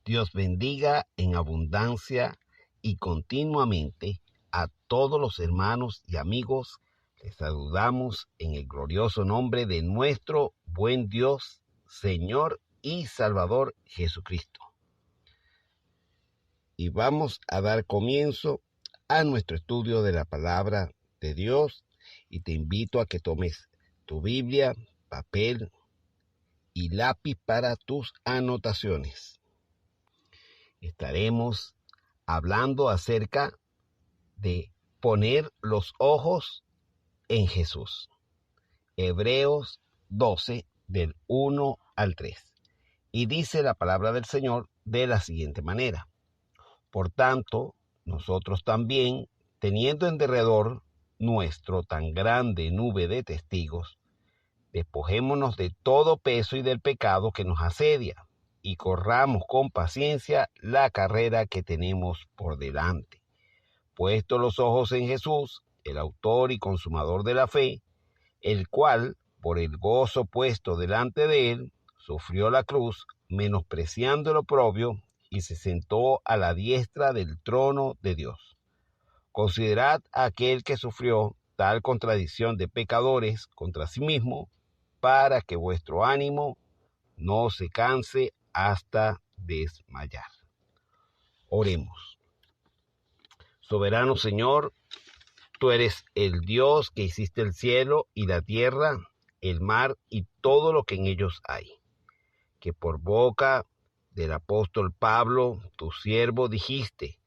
Dios bendiga en abundancia y continuamente a todos los hermanos y amigos. Les saludamos en el glorioso nombre de nuestro buen Dios, Señor y Salvador Jesucristo. Y vamos a dar comienzo a nuestro estudio de la palabra de Dios. Y te invito a que tomes tu Biblia, papel y lápiz para tus anotaciones. Estaremos hablando acerca de poner los ojos en Jesús. Hebreos 12, del 1 al 3. Y dice la palabra del Señor de la siguiente manera: Por tanto, nosotros también, teniendo en derredor nuestro tan grande nube de testigos, despojémonos de todo peso y del pecado que nos asedia, y corramos con paciencia la carrera que tenemos por delante. Puestos los ojos en Jesús, el autor y consumador de la fe, el cual, por el gozo puesto delante de él, sufrió la cruz, menospreciando el oprobio, y se sentó a la diestra del trono de Dios. Considerad a aquel que sufrió tal contradicción de pecadores contra sí mismo, para que vuestro ánimo no se canse hasta desmayar. Oremos. Soberano Señor, tú eres el Dios que hiciste el cielo y la tierra, el mar y todo lo que en ellos hay. Que por boca del apóstol Pablo, tu siervo, dijiste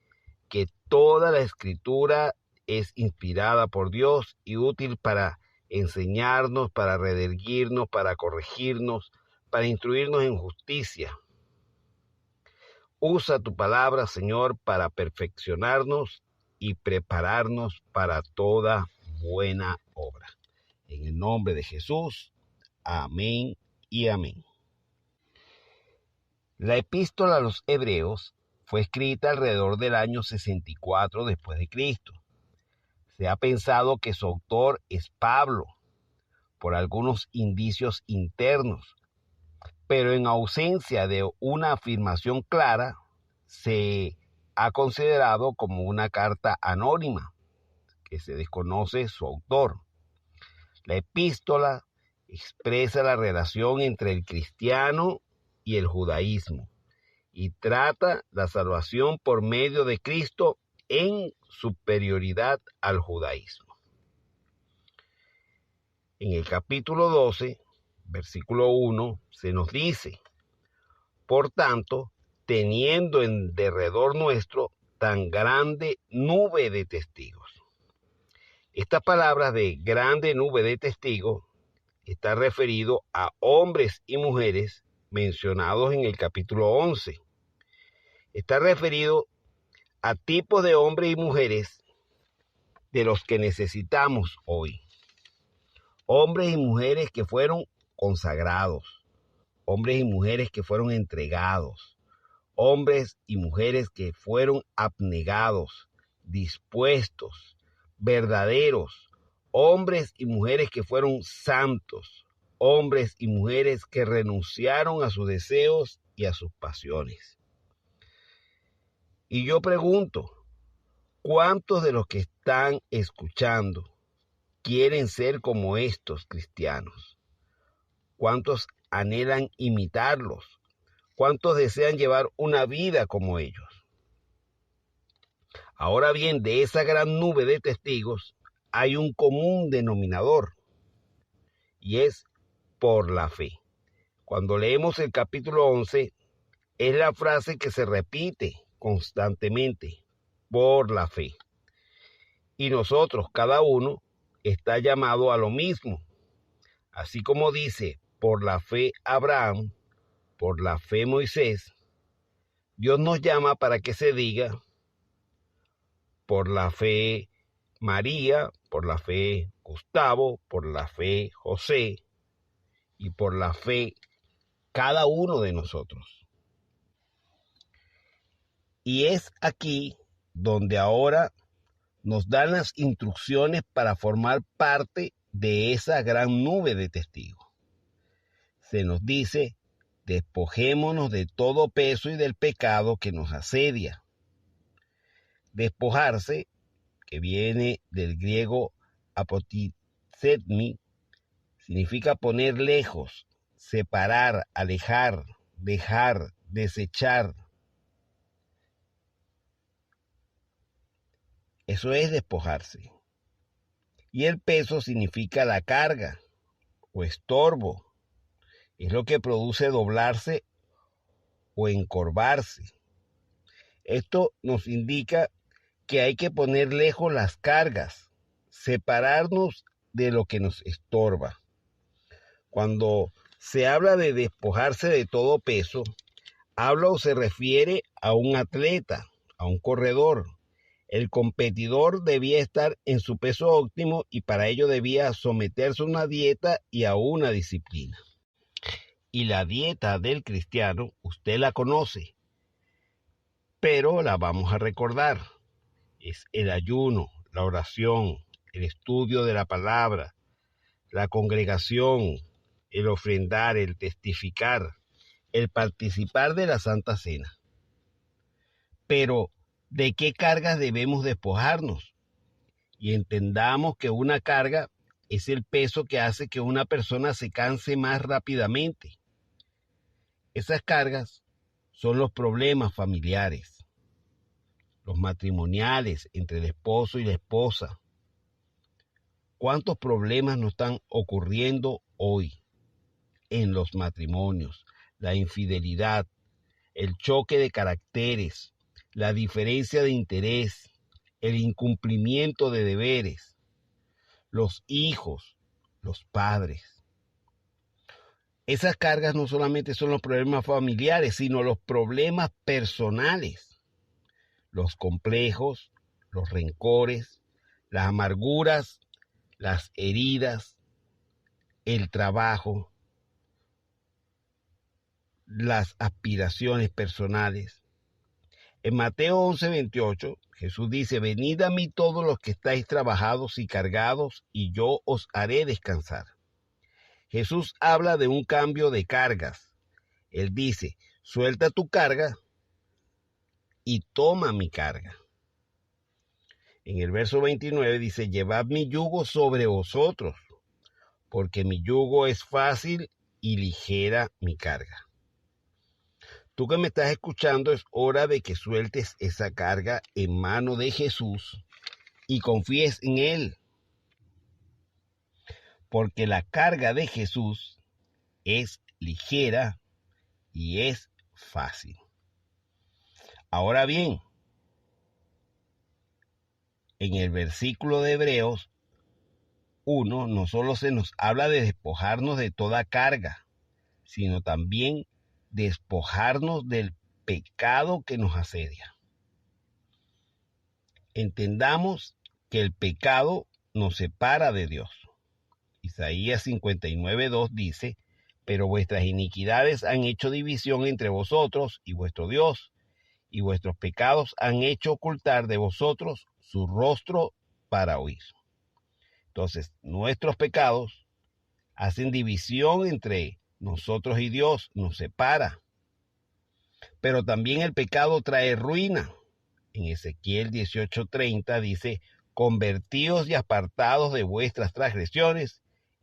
que toda la escritura es inspirada por Dios y útil para enseñarnos, para redarguirnos, para corregirnos, para instruirnos en justicia. Usa tu palabra, Señor, para perfeccionarnos y prepararnos para toda buena obra. En el nombre de Jesús, amén y amén. La epístola a los Hebreos fue escrita alrededor del año 64 después de Cristo. Se ha pensado que su autor es Pablo, por algunos indicios internos, pero en ausencia de una afirmación clara, se ha considerado como una carta anónima, que se desconoce su autor. La epístola expresa la relación entre el cristiano y el judaísmo, y trata la salvación por medio de Cristo en superioridad al judaísmo. En el capítulo 12, versículo 1, se nos dice: Por tanto, teniendo en derredor nuestro tan grande nube de testigos. Estas palabras de grande nube de testigos está referido a hombres y mujeres mencionados en el capítulo 11. Está referido a tipos de hombres y mujeres de los que necesitamos hoy. Hombres y mujeres que fueron consagrados, hombres y mujeres que fueron entregados, hombres y mujeres que fueron abnegados, dispuestos, verdaderos, hombres y mujeres que fueron santos, hombres y mujeres que renunciaron a sus deseos y a sus pasiones. Y yo pregunto, ¿cuántos de los que están escuchando quieren ser como estos cristianos? ¿Cuántos anhelan imitarlos? ¿Cuántos desean llevar una vida como ellos? Ahora bien, de esa gran nube de testigos hay un común denominador, y es por la fe. Cuando leemos el capítulo 11, es la frase que se repite constantemente: por la fe. Y nosotros, cada uno, está llamado a lo mismo. Así como dice, por la fe Abraham, por la fe Moisés, Dios nos llama para que se diga, por la fe María, por la fe Gustavo, por la fe José y por la fe cada uno de nosotros. Y es aquí donde ahora nos dan las instrucciones para formar parte de esa gran nube de testigos. Se nos dice: Despojémonos de todo peso y del pecado que nos asedia. Despojarse, que viene del griego apotizemi, significa poner lejos, separar, alejar, dejar, desechar. Eso es despojarse. Y el peso significa la carga o estorbo. Es lo que produce doblarse o encorvarse. Esto nos indica que hay que poner lejos las cargas, separarnos de lo que nos estorba. Cuando se habla de despojarse de todo peso, habla o se refiere a un atleta, a un corredor. El competidor debía estar en su peso óptimo y para ello debía someterse a una dieta y a una disciplina. Y la dieta del cristiano, usted la conoce, pero la vamos a recordar. Es el ayuno, la oración, el estudio de la palabra, la congregación, el ofrendar, el testificar, el participar de la Santa Cena. Pero, ¿de qué cargas debemos despojarnos? Y entendamos que una carga es el peso que hace que una persona se canse más rápidamente. Esas cargas son los problemas familiares, los matrimoniales entre el esposo y la esposa. ¿Cuántos problemas nos están ocurriendo hoy en los matrimonios? La infidelidad, el choque de caracteres, la diferencia de interés, el incumplimiento de deberes, los hijos, los padres. Esas cargas no solamente son los problemas familiares, sino los problemas personales, los complejos, los rencores, las amarguras, las heridas, el trabajo, las aspiraciones personales. En Mateo 11:28, Jesús dice: venid a mí todos los que estáis trabajados y cargados, y yo os haré descansar. Jesús habla de un cambio de cargas. Él dice: suelta tu carga y toma mi carga. En el verso 29 dice: llevad mi yugo sobre vosotros, porque mi yugo es fácil y ligera mi carga. Tú que me estás escuchando, es hora de que sueltes esa carga en mano de Jesús y confíes en Él. Porque la carga de Jesús es ligera y es fácil. Ahora bien, en el versículo de Hebreos 1 no solo se nos habla de despojarnos de toda carga, sino también despojarnos del pecado que nos asedia. Entendamos que el pecado nos separa de Dios. Isaías 59:2 dice: pero vuestras iniquidades han hecho división entre vosotros y vuestro Dios, y vuestros pecados han hecho ocultar de vosotros su rostro para huir. Entonces, nuestros pecados hacen división entre nosotros y Dios, nos separa. Pero también el pecado trae ruina. En Ezequiel 18:30 dice: convertíos y apartados de vuestras transgresiones,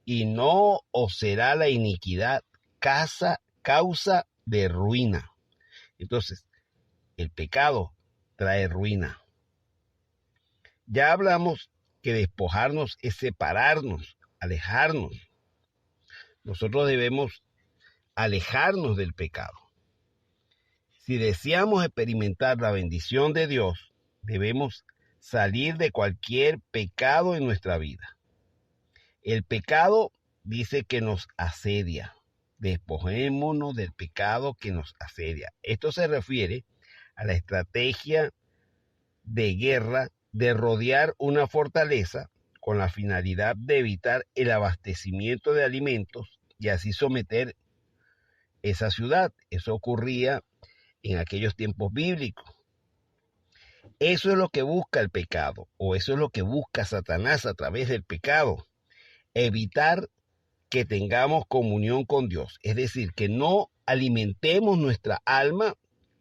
y no os será la iniquidad causa de ruina. Entonces, el pecado trae ruina. Ya hablamos que despojarnos es separarnos, alejarnos. Nosotros debemos alejarnos del pecado. Si deseamos experimentar la bendición de Dios, debemos salir de cualquier pecado en nuestra vida. El pecado dice que nos asedia. Despojémonos del pecado que nos asedia. Esto se refiere a la estrategia de guerra de rodear una fortaleza con la finalidad de evitar el abastecimiento de alimentos y así someter esa ciudad. Eso ocurría en aquellos tiempos bíblicos. Eso es lo que busca el pecado, o eso es lo que busca Satanás a través del pecado. Evitar que tengamos comunión con Dios, es decir, que no alimentemos nuestra alma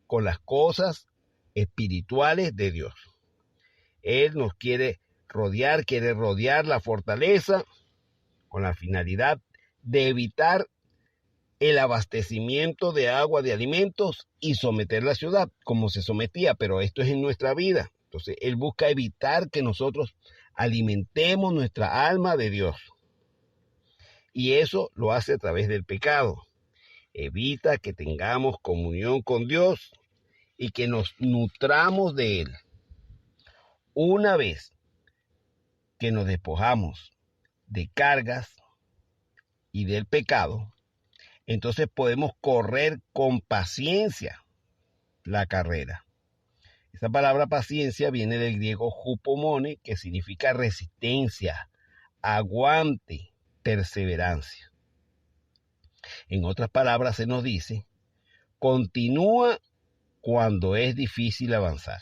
con las cosas espirituales de Dios. Él nos quiere rodear la fortaleza con la finalidad de evitar el abastecimiento de agua, de alimentos y someter la ciudad como se sometía, pero esto es en nuestra vida. Entonces, Él busca evitar que nosotros alimentemos nuestra alma de Dios. Y eso lo hace a través del pecado. Evita que tengamos comunión con Dios y que nos nutramos de Él. Una vez que nos despojamos de cargas y del pecado, entonces podemos correr con paciencia la carrera. Esa palabra paciencia viene del griego hupomone, que significa resistencia, aguante, perseverancia. En otras palabras se nos dice, continúa cuando es difícil avanzar.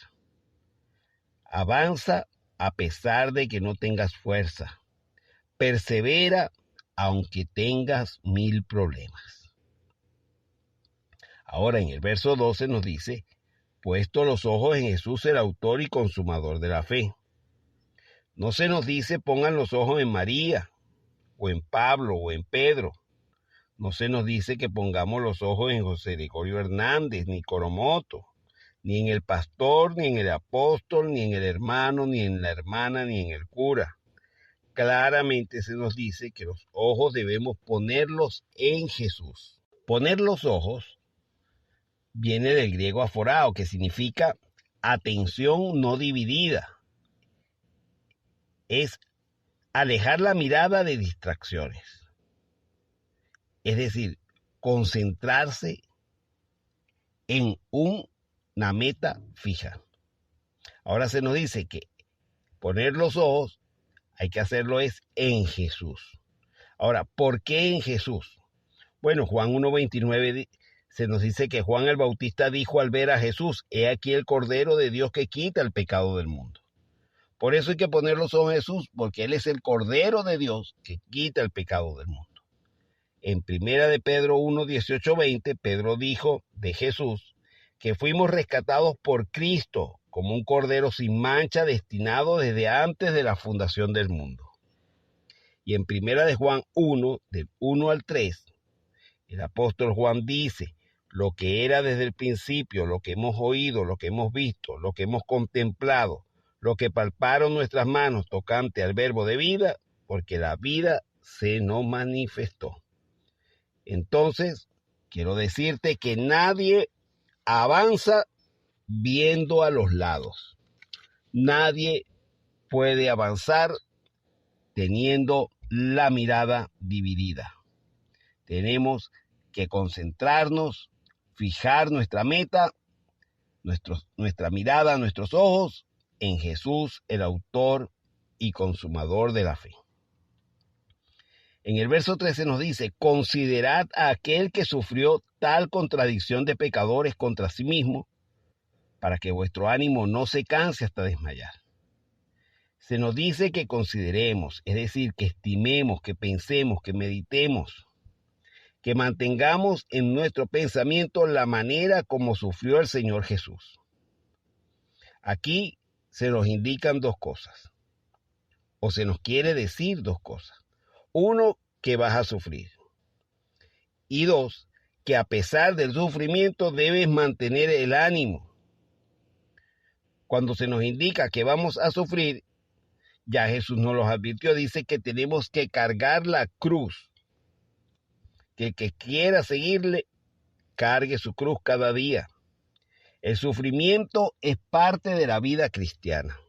Avanza a pesar de que no tengas fuerza. Persevera aunque tengas 1000 problemas. Ahora en el verso 12 nos dice, puesto los ojos en Jesús, el autor y consumador de la fe. No se nos dice pongan los ojos en María, o en Pablo, o en Pedro. No se nos dice que pongamos los ojos en José Gregorio Hernández, ni Coromoto, ni en el pastor, ni en el apóstol, ni en el hermano, ni en la hermana, ni en el cura. Claramente se nos dice que los ojos debemos ponerlos en Jesús. Poner los ojos viene del griego aforao, que significa atención no dividida. Es alejar la mirada de distracciones. Es decir, concentrarse en una meta fija. Ahora se nos dice que poner los ojos hay que hacerlo es en Jesús. Ahora, ¿por qué en Jesús? Bueno, Juan 1:29 se nos dice que Juan el Bautista dijo al ver a Jesús, he aquí el Cordero de Dios que quita el pecado del mundo. Por eso hay que poner los ojos en Jesús, porque Él es el Cordero de Dios que quita el pecado del mundo. En primera de Pedro 1:18-20, Pedro dijo de Jesús que fuimos rescatados por Cristo como un cordero sin mancha destinado desde antes de la fundación del mundo. Y en primera de Juan 1, del 1 al 3, el apóstol Juan dice, lo que era desde el principio, lo que hemos oído, lo que hemos visto, lo que hemos contemplado, lo que palparon nuestras manos tocante al verbo de vida, porque la vida se nos manifestó. Entonces, quiero decirte que nadie avanza viendo a los lados. Nadie puede avanzar teniendo la mirada dividida. Tenemos que concentrarnos, fijar nuestra meta, nuestra mirada, nuestros ojos en Jesús, el autor y consumador de la fe. En el verso 13 nos dice, considerad a aquel que sufrió tal contradicción de pecadores contra sí mismo, para que vuestro ánimo no se canse hasta desmayar. Se nos dice que consideremos, es decir, que estimemos, que pensemos, que meditemos, que mantengamos en nuestro pensamiento la manera como sufrió el Señor Jesús. Aquí se nos indican dos cosas, o se nos quiere decir dos cosas. Uno, que vas a sufrir. Y dos, que a pesar del sufrimiento debes mantener el ánimo. Cuando se nos indica que vamos a sufrir, ya Jesús nos los advirtió, dice que tenemos que cargar la cruz. Que el que quiera seguirle, cargue su cruz cada día. El sufrimiento es parte de la vida cristiana.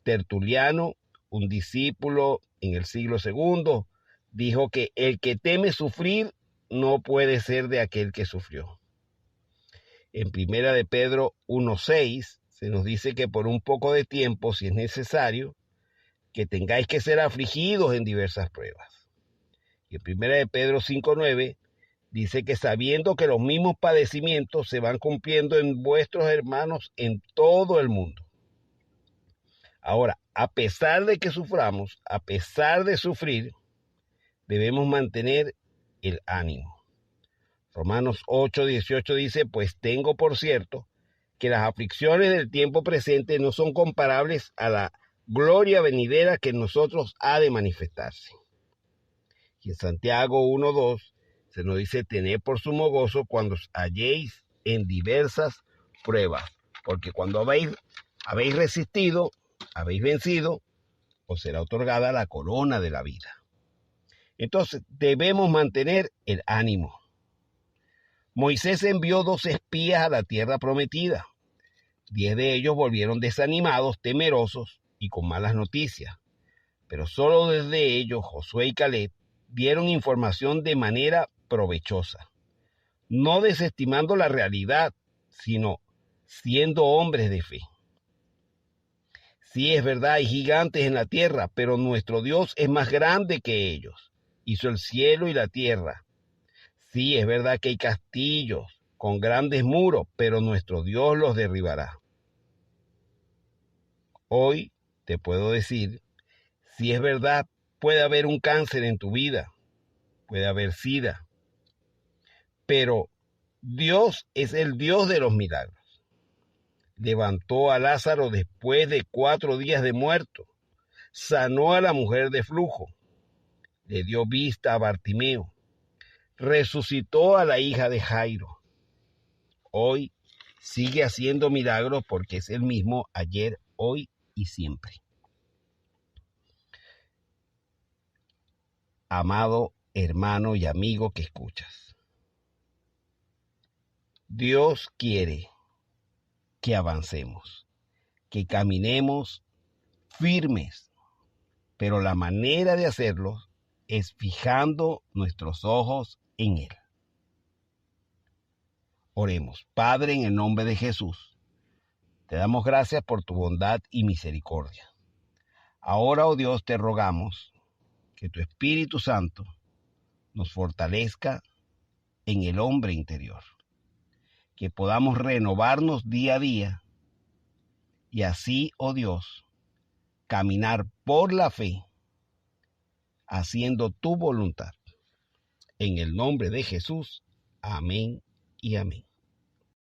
Tertuliano, un discípulo en el siglo II, dijo que el que teme sufrir no puede ser de aquel que sufrió. En primera de Pedro 1:6 se nos dice que por un poco de tiempo, si es necesario, que tengáis que ser afligidos en diversas pruebas. Y en primera de Pedro 5:9 dice que sabiendo que los mismos padecimientos se van cumpliendo en vuestros hermanos en todo el mundo. Ahora, a pesar de que suframos, a pesar de sufrir, debemos mantener el ánimo. Romanos 8:18 dice, pues tengo por cierto que las aflicciones del tiempo presente no son comparables a la gloria venidera que en nosotros ha de manifestarse. Y en Santiago 1:2 se nos dice, tened por sumo gozo cuando os halléis en diversas pruebas, porque cuando habéis resistido, habéis vencido, os será otorgada la corona de la vida. Entonces debemos mantener el ánimo. Moisés envió 2 espías a la tierra prometida. 10 de ellos volvieron desanimados, temerosos y con malas noticias. Pero solo desde ellos, Josué y Caleb, dieron información de manera provechosa, no desestimando la realidad, sino siendo hombres de fe. Sí, es verdad, hay gigantes en la tierra, pero nuestro Dios es más grande que ellos. Hizo el cielo y la tierra. Sí, es verdad que hay castillos con grandes muros, pero nuestro Dios los derribará. Hoy te puedo decir, si es verdad, puede haber un cáncer en tu vida, puede haber SIDA, pero Dios es el Dios de los milagros. Levantó a Lázaro después de 4 días de muerto, sanó a la mujer de flujo, le dio vista a Bartimeo, resucitó a la hija de Jairo. Hoy sigue haciendo milagros porque es el mismo ayer, hoy y siempre. Amado hermano y amigo que escuchas, Dios quiere que avancemos, que caminemos firmes, pero la manera de hacerlo es fijando nuestros ojos en Él. Oremos. Padre, en el nombre de Jesús, te damos gracias por tu bondad y misericordia. Ahora, oh Dios, te rogamos que tu Espíritu Santo nos fortalezca en el hombre interior, que podamos renovarnos día a día y así, oh Dios, caminar por la fe, haciendo tu voluntad. En el nombre de Jesús, amén y amén.